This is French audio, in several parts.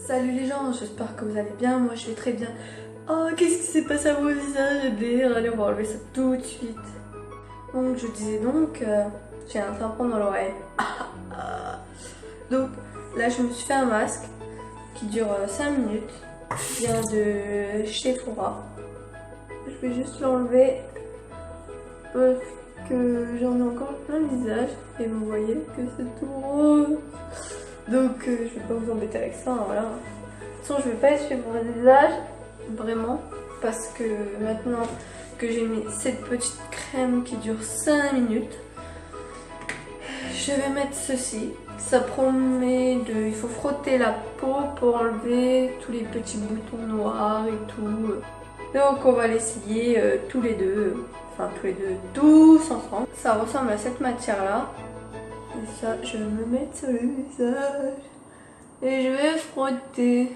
Salut les gens, j'espère que vous allez bien, moi je vais très bien. Oh, qu'est-ce qui s'est passé à mon visage? Allez, on va enlever ça tout de suite. Donc je disais j'ai un tampon dans l'oreille. Donc là je me suis fait un masque qui dure 5 minutes. Il vient de chez Fora. Je vais juste l'enlever parce que j'en ai encore plein le visage et vous voyez que c'est tout rose. Donc je vais pas vous embêter avec ça, hein, voilà. De toute façon je vais pas essuyer mon visage, vraiment, parce que maintenant que j'ai mis cette petite crème qui dure 5 minutes, je vais mettre ceci. Ça promet de... Il faut frotter la peau pour enlever tous les petits boutons noirs et tout. Donc on va l'essayer tous les deux, tous ensemble. Ça ressemble à cette matière là. Et ça, je vais me mettre sur le visage. Et je vais frotter.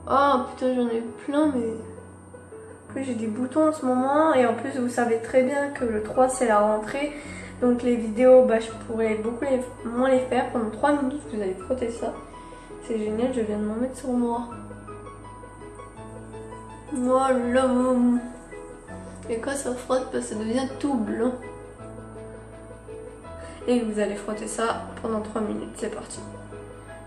Oh putain, j'en ai plein, mais... En plus, j'ai des boutons en ce moment. Et en plus, vous savez très bien que le 3, c'est la rentrée. Donc les vidéos, je pourrais beaucoup moins les faire. Pendant 3 minutes, vous allez frotter ça. C'est génial, je viens de m'en mettre sur moi. Voilà. Et quand ça frotte, ça devient tout blanc. Et vous allez frotter ça pendant 3 minutes, c'est parti.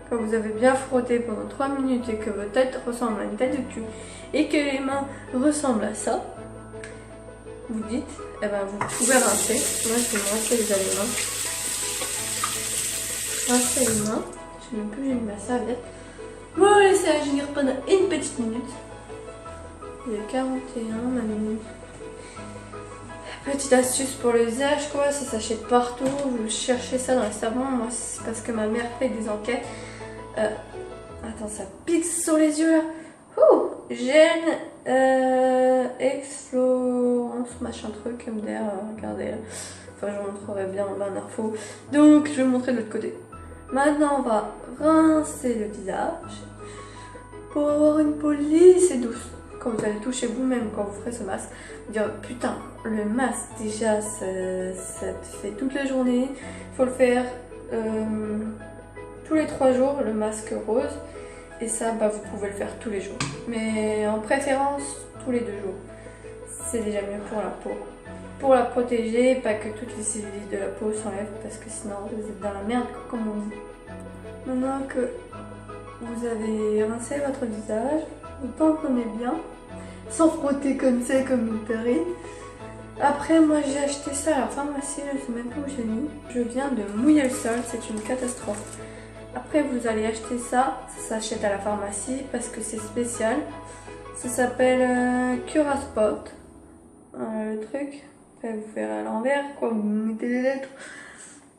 Quand vous avez bien frotté pendant 3 minutes et que votre tête ressemble à une tête de cul et que les mains ressemblent à ça, vous dites, vous pouvez rincer. Moi je vais me rincer les mains. Rincer les mains. Je sais même plus où j'ai mis ma serviette. Vous laissez agir pendant une petite minute. Il est 41 ma minute. Petite astuce pour le visage, quoi, ça s'achète partout, vous cherchez ça dans les savons. Moi c'est parce que ma mère fait des enquêtes. Attends, ça pique sur les yeux là. Gène Exflorence, machin truc, MDR, regardez là. Enfin, je vous montrerai bien en barre d'infos. Donc je vais vous montrer de l'autre côté. Maintenant on va rincer le visage pour avoir une peau lisse et douce. Quand vous allez toucher vous-même, quand vous ferez ce masque, vous dire putain, le masque déjà ça te fait toute la journée. Il faut le faire tous les 3 jours, le masque rose. Et ça, vous pouvez le faire tous les jours. Mais en préférence, tous les 2 jours. C'est déjà mieux pour la peau. Pour la protéger, pas que toutes les cellules de la peau s'enlèvent, parce que sinon vous êtes dans la merde, comme on dit. Maintenant que vous avez rincé votre visage, vous tamponnez bien, sans frotter comme ça, comme une tarée. Après, moi j'ai acheté ça à la pharmacie, je sais même pas où j'ai mis. Je viens de mouiller le sol, c'est une catastrophe. Après, vous allez acheter ça s'achète à la pharmacie parce que c'est spécial. Ça s'appelle Curaspot. Le truc, vous faire à l'envers, quoi, vous mettez les lettres.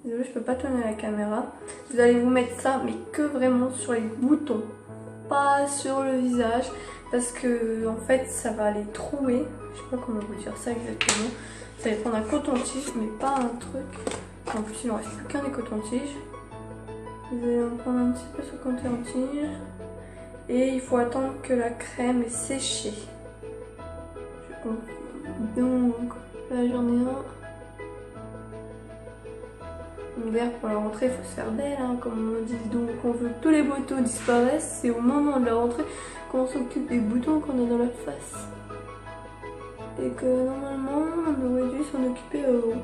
Désolée, je peux pas tourner la caméra. Vous allez vous mettre ça, mais que vraiment sur les boutons. Pas sur le visage parce que en fait ça va les trouer. Je sais pas comment vous dire ça exactement. Vous allez prendre un coton-tige mais pas un truc. En plus il en reste plus qu'un des cotons-tiges. Vous allez en prendre un petit peu sur le coton-tige et il faut attendre que la crème est séchée. Donc là j'en ai un. L'hiver pour la rentrée, il faut se faire belle, hein, comme on dit. Donc on veut que tous les boutons disparaissent. C'est au moment de la rentrée qu'on s'occupe des boutons qu'on a dans la face. Et que normalement, on aurait dû s'en occuper au haut.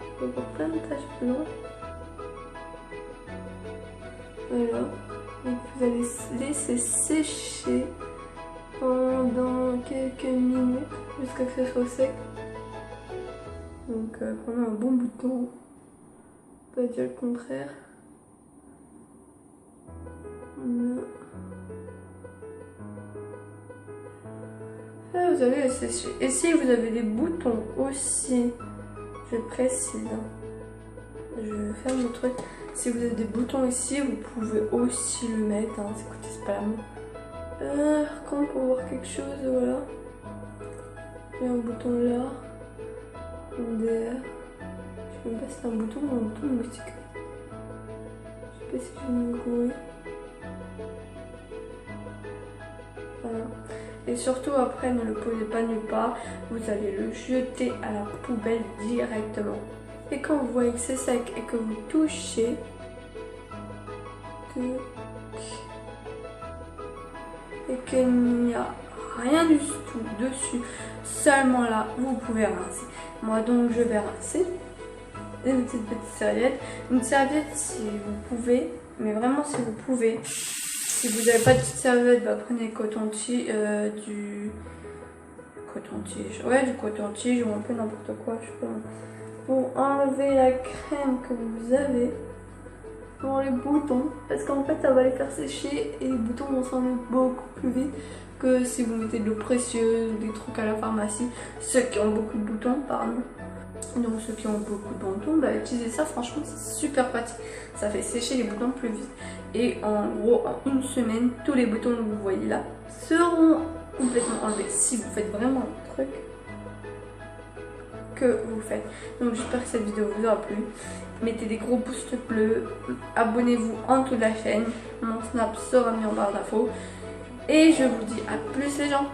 On peut avoir plein de taches blanches. Voilà. Donc vous allez laisser sécher pendant quelques minutes jusqu'à ce que ce soit sec. Donc prenez un bon bouton, pas dire le contraire. Voilà. Là, vous allez laisser sécher. Et si vous avez des boutons aussi, je précise, je ferme le truc. Si vous avez des boutons ici, vous pouvez aussi le mettre. Hein. Écoutez, c'est pas l'amour. Quand pour voir quelque chose, voilà. Il y a un bouton là. MDR. Je sais même pas si c'est un bouton ou un bouton de moustique. Je sais pas si je vais me grouiller. Voilà. Et surtout après, ne le posez pas nulle part. Vous allez le jeter à la poubelle directement. Et quand vous voyez que c'est sec et que vous touchez, et qu'il n'y a rien du tout dessus, seulement là vous pouvez rincer. Moi donc je vais rincer une petite serviette. Une serviette si vous pouvez, mais vraiment si vous pouvez. Si vous n'avez pas de petite serviette, bah, prenez coton-tige, du coton-tige ou un peu n'importe quoi, je sais pas. Pour enlever la crème que vous avez pour les boutons, parce qu'en fait ça va les faire sécher et les boutons vont s'enlever beaucoup plus vite que si vous mettez de l'eau précieuse ou des trucs à la pharmacie. Ceux qui ont beaucoup de boutons, pardon. Donc ceux qui ont beaucoup de boutons, bah, utilisez ça, franchement c'est super pratique. Ça fait sécher les boutons plus vite. Et en gros, en une semaine, tous les boutons que vous voyez là seront complètement enlevés si vous faites vraiment un truc que vous faites. Donc j'espère que cette vidéo vous aura plu. Mettez des gros pouces bleus, abonnez-vous en dessous de la chaîne. Mon snap sera mis en barre d'infos. Et je vous dis à plus les gens.